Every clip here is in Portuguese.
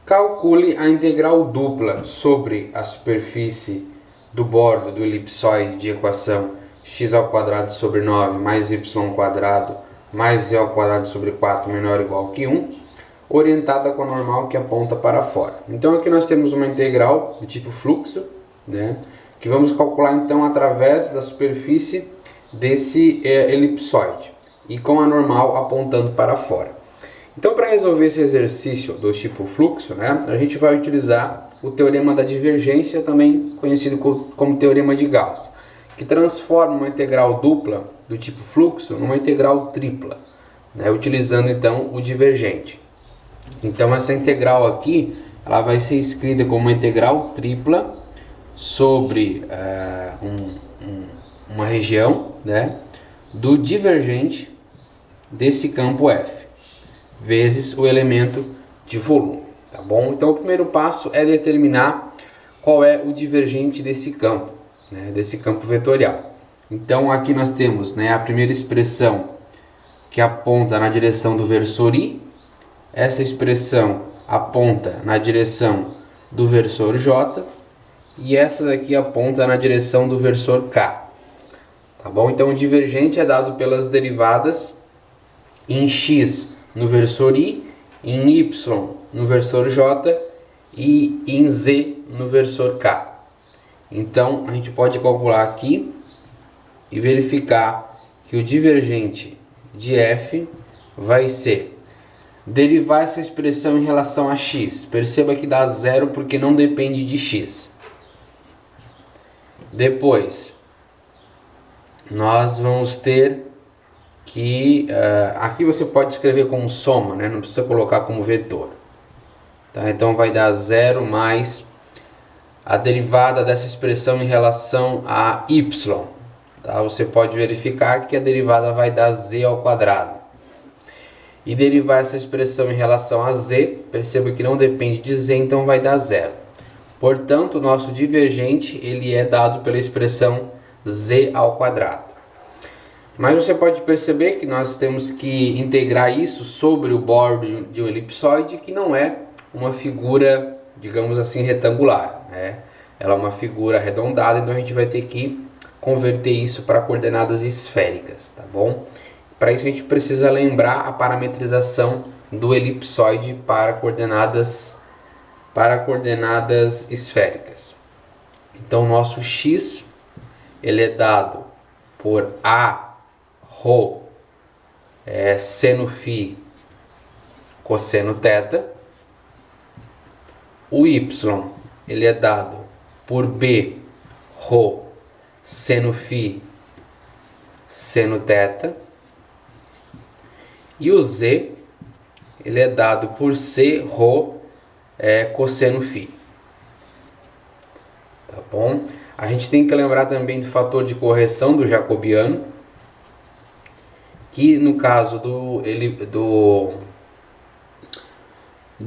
Calcule a integral dupla sobre a superfície do bordo do elipsoide de equação x² sobre 9 mais y² mais z² sobre 4 menor ou igual que 1, orientada com a normal que aponta para fora. Então aqui nós temos uma integral do tipo fluxo, né, que vamos calcular então através da superfície desse elipsoide e com a normal apontando para fora. Então, para resolver esse exercício do tipo fluxo, né, a gente vai utilizar o teorema da divergência, também conhecido como teorema de Gauss, que transforma uma integral dupla do tipo fluxo numa integral tripla, né, utilizando então o divergente. Então essa integral aqui, ela vai ser escrita como uma integral tripla sobre uma região, né, do divergente desse campo F, vezes o elemento de volume, tá bom? Então o primeiro passo é determinar qual é o divergente desse campo, né, desse campo vetorial. Então aqui nós temos, né, a primeira expressão que aponta na direção do versor I, essa expressão aponta na direção do versor J e essa daqui aponta na direção do versor K, tá bom? Então o divergente é dado pelas derivadas em x no versor I, em y no versor j e em z no versor k. Então a gente pode calcular aqui e verificar que o divergente de f vai ser derivar essa expressão em relação a x. Perceba que dá zero porque não depende de x. Depois nós vamos ter que aqui você pode escrever como soma, né? Não precisa colocar como vetor, tá? Então vai dar zero mais a derivada dessa expressão em relação a y, tá? Você pode verificar que a derivada vai dar z², e derivar essa expressão em relação a z, perceba que não depende de z, então vai dar zero. Portanto, o nosso divergente ele é dado pela expressão z². Mas você pode perceber que nós temos que integrar isso sobre o bordo de um elipsoide, que não é uma figura, digamos assim, retangular, né? Ela é uma figura arredondada, então a gente vai ter que converter isso para coordenadas esféricas, tá bom? Para isso a gente precisa lembrar a parametrização do elipsoide para coordenadas esféricas. Então nosso x ele é dado por a ρ seno φ cosseno θ. O y ele é dado por b ρ seno φ seno θ. E o z ele é dado por c ρ cosseno φ. Tá bom? A gente tem que lembrar também do fator de correção do jacobiano, que no caso do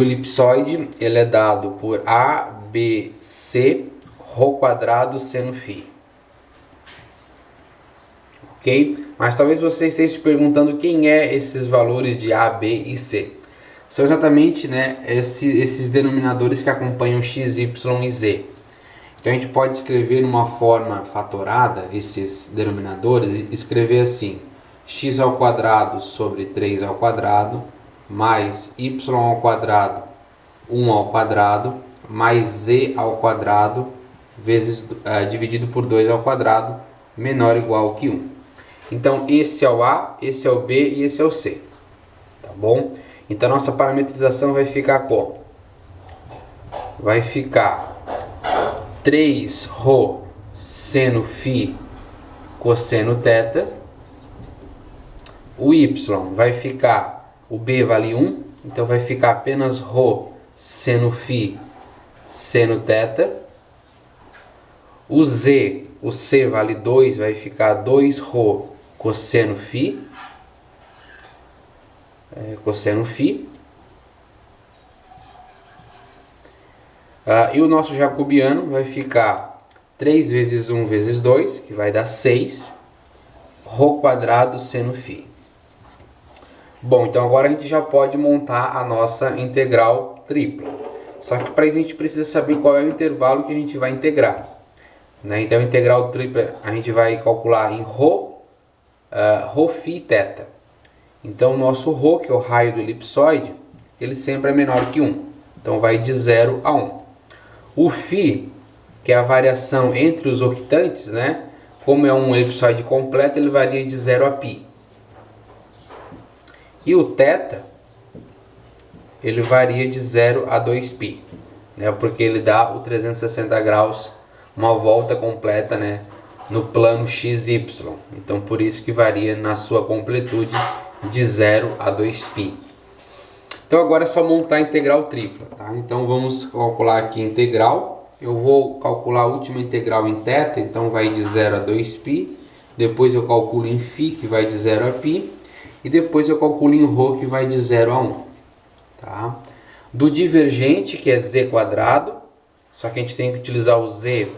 elipsoide ele é dado por ABC ρ² seno φ. Ok? Mas talvez você esteja se perguntando quem é esses valores de A, B e C. São exatamente, né, esses denominadores que acompanham x, y e z. Então a gente pode escrever numa forma fatorada esses denominadores e escrever assim: x² sobre 3² mais y² 1² mais z² vezes dividido por 2² menor ou igual que 1. Então esse é o A, esse é o B e esse é o C, tá bom? Então nossa parametrização vai ficar como? Vai ficar 3ρ seno φ cosseno θ. O y vai ficar, o b vale 1, então vai ficar apenas ρ seno φ seno θ. O z, o c vale 2, vai ficar 2ρ cosseno φ, cosseno φ. E o nosso jacobiano vai ficar 3 vezes 1 vezes 2, que vai dar 6, ρ² seno φ. Bom, então agora a gente já pode montar a nossa integral tripla. Só que para isso a gente precisa saber qual é o intervalo que a gente vai integrar, né? Então, a integral tripla a gente vai calcular em ρ, φ e θ. Então, o nosso ρ, que é o raio do elipsoide, ele sempre é menor que 1. Então, vai de 0 a 1. O φ, que é a variação entre os octantes, né? Como é um elipsoide completo, ele varia de 0 a π. E o θ, ele varia de 0 a 2π, né? Porque ele dá o 360 graus, uma volta completa, né? No plano XY. Então, por isso que varia na sua completude de 0 a 2π. Então, agora é só montar a integral tripla, tá? Então, vamos calcular aqui a integral. Eu vou calcular a última integral em θ, então vai de 0 a 2π. Depois eu calculo em φ, que vai de 0 a π. E depois eu calculo em ρ, que vai de 0 a 1. Tá? Do divergente, que é z quadrado, só que a gente tem que utilizar o z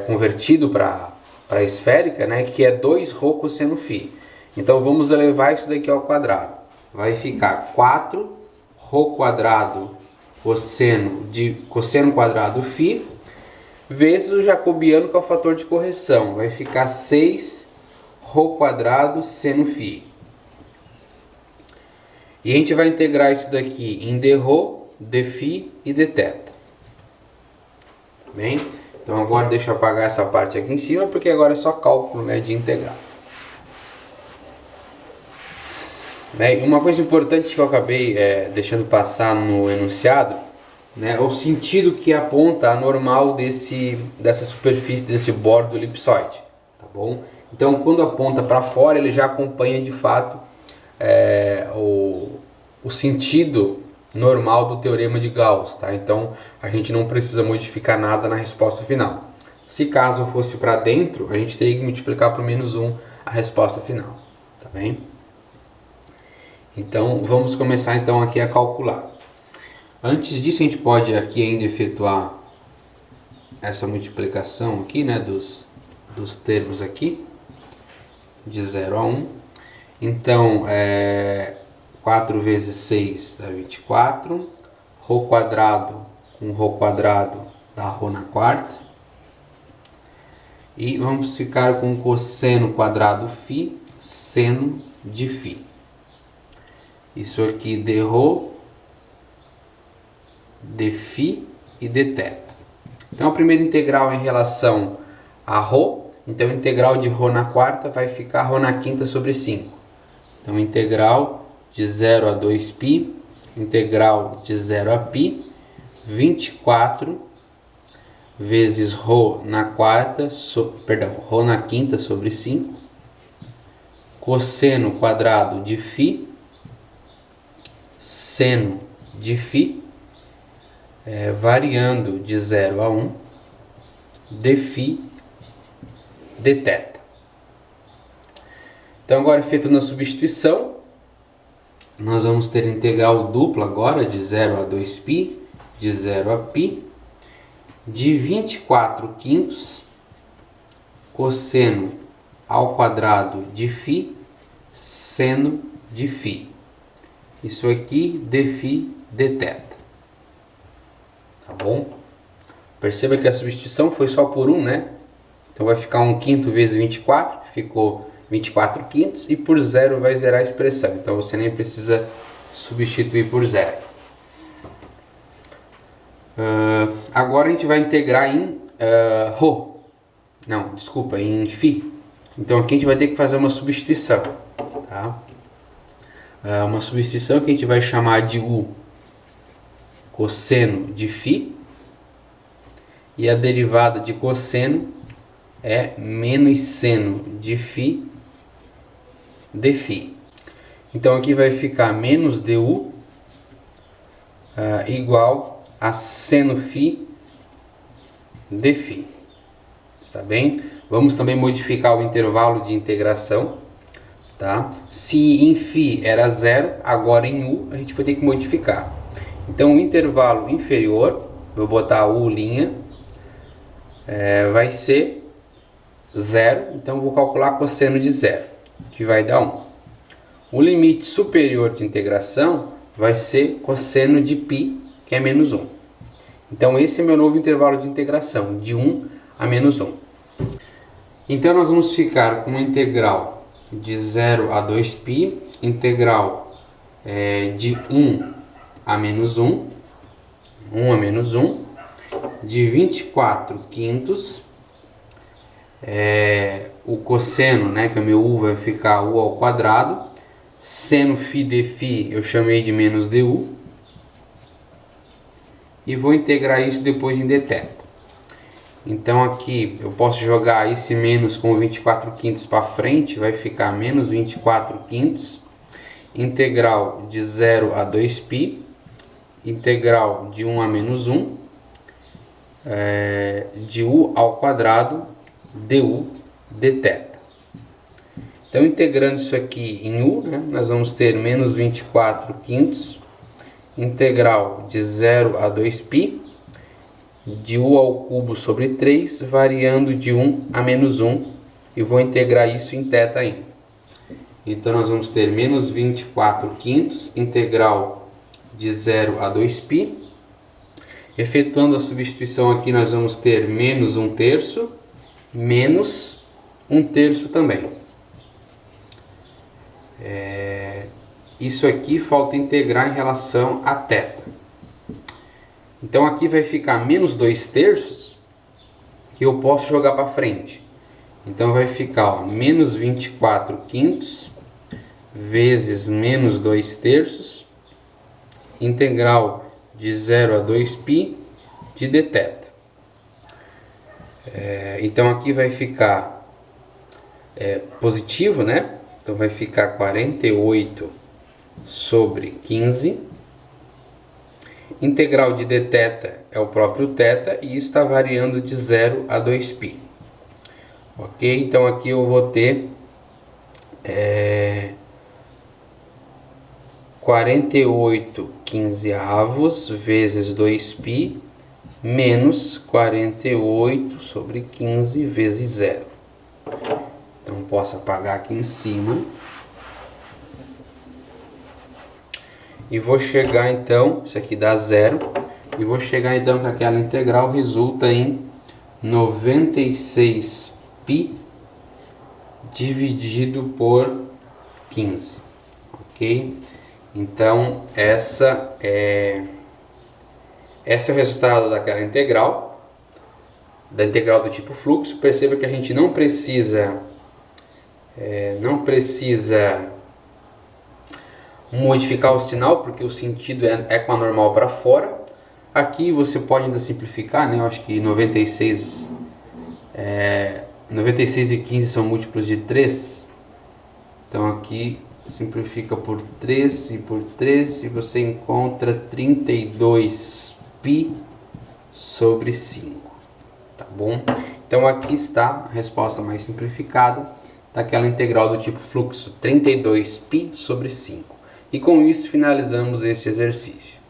convertido para esférica, né? Que é 2ρ cosseno φ. Então vamos elevar isso daqui ao quadrado. Vai ficar 4ρ quadrado cosseno quadrado φ vezes o jacobiano, que é o fator de correção. Vai ficar 6ρ quadrado seno φ. E a gente vai integrar isso daqui em dρ, dφ e dθ. Tá bem? Então agora deixa eu apagar essa parte aqui em cima, porque agora é só cálculo, né, de integral. Bem, uma coisa importante que eu acabei deixando passar no enunciado, né, é o sentido que aponta a normal dessa superfície, desse bordo elipsoide. Tá bom? Então quando aponta para fora, ele já acompanha de fato o sentido normal do teorema de Gauss, tá? Então a gente não precisa modificar nada na resposta final. Se caso fosse para dentro, a gente teria que multiplicar por menos 1 a resposta final, tá bem? Então vamos começar então aqui a calcular. Antes disso, a gente pode aqui ainda efetuar essa multiplicação aqui, né, dos termos aqui de 0 a 1. Então, 4 vezes 6 dá 24. Rho quadrado com Rho quadrado dá Rho na quarta. E vamos ficar com cosseno quadrado φ, seno de φ. Isso aqui dρ, dφ e dθ. Então, a primeira integral em relação a Rho. Então, a integral de Rho na quarta vai ficar Rho na quinta sobre 5. Então, integral de 0 a 2π, integral de 0 a π, 24 vezes Rho na quarta, Rho na quinta sobre 5, cosseno quadrado de φ, seno de φ, variando de 0 a 1, dφ, dθ. Então, agora feito na substituição, nós vamos ter integral dupla agora de 0 a 2π, de 0 a π, de 24 quintos, cosseno ao quadrado de φ, seno de φ. Isso aqui, dφ, dθ. Tá bom? Perceba que a substituição foi só por 1, né? Então vai ficar 1 quinto vezes 24, que ficou 24 quintos, e por 0 vai zerar a expressão. Então você nem precisa substituir por 0. Agora a gente vai integrar em Rho. Não, desculpa, em φ. Então aqui a gente vai ter que fazer uma substituição. Tá? Uma substituição que a gente vai chamar de U cosseno de φ. E a derivada de cosseno é menos seno de φ dφ. Então aqui vai ficar menos du igual a seno φ dφ. Está bem? Vamos também modificar o intervalo de integração. Tá? Se em φ era 0, agora em u a gente vai ter que modificar. Então o intervalo inferior, vou botar u', vai ser 0. Então vou calcular cosseno de 0, que vai dar 1. O limite superior de integração vai ser cosseno de π, que é menos 1. Então esse é meu novo intervalo de integração, de 1 a menos 1. Então nós vamos ficar com uma integral de 0 a 2π, integral de 1 a menos 1, 1 a menos 1, de 24 quintos, o cosseno, né, que é o meu u, vai ficar u ao quadrado, seno φ de φ eu chamei de menos du, e vou integrar isso depois em dθ. Então aqui eu posso jogar esse menos com 24 quintos para frente, vai ficar menos 24 quintos, integral de 0 a 2π, integral de 1 a menos 1, de u ao quadrado, du dθ. Então integrando isso aqui em u, né, nós vamos ter menos 24 quintos, integral de 0 a 2π, de u ao cubo sobre 3, variando de 1 a menos 1, e vou integrar isso em θ ainda. Então nós vamos ter menos 24 quintos, integral de 0 a 2π. Efetuando a substituição aqui, nós vamos ter menos 1/3, menos 1/3 também. Isso aqui falta integrar em relação a θ. Então aqui vai ficar menos 2/3, que eu posso jogar para frente. Então vai ficar, ó, menos 24 quintos vezes menos 2/3, integral de 0 a 2π de dθ. Então aqui vai ficar positivo, né? Então vai ficar 48 sobre 15. Integral de dθ é o próprio θ e isso está variando de 0 a 2π. Ok? Então aqui eu vou ter 48 quinzeavos vezes 2π menos 48 sobre 15 vezes 0. Então posso apagar aqui em cima. E vou chegar então, isso aqui dá 0, e vou chegar então que aquela integral resulta em 96π dividido por 15, ok? Então esse é o resultado daquela integral, da integral do tipo fluxo. Perceba que a gente não precisa modificar o sinal, porque o sentido é com a normal para fora. Aqui você pode ainda simplificar, né? Eu acho que 96 e 15 são múltiplos de 3. Então aqui simplifica por 3 e por 3 e você encontra 32π sobre 5. Tá bom? Então aqui está a resposta mais simplificada daquela integral do tipo fluxo, 32π sobre 5. E com isso finalizamos este exercício.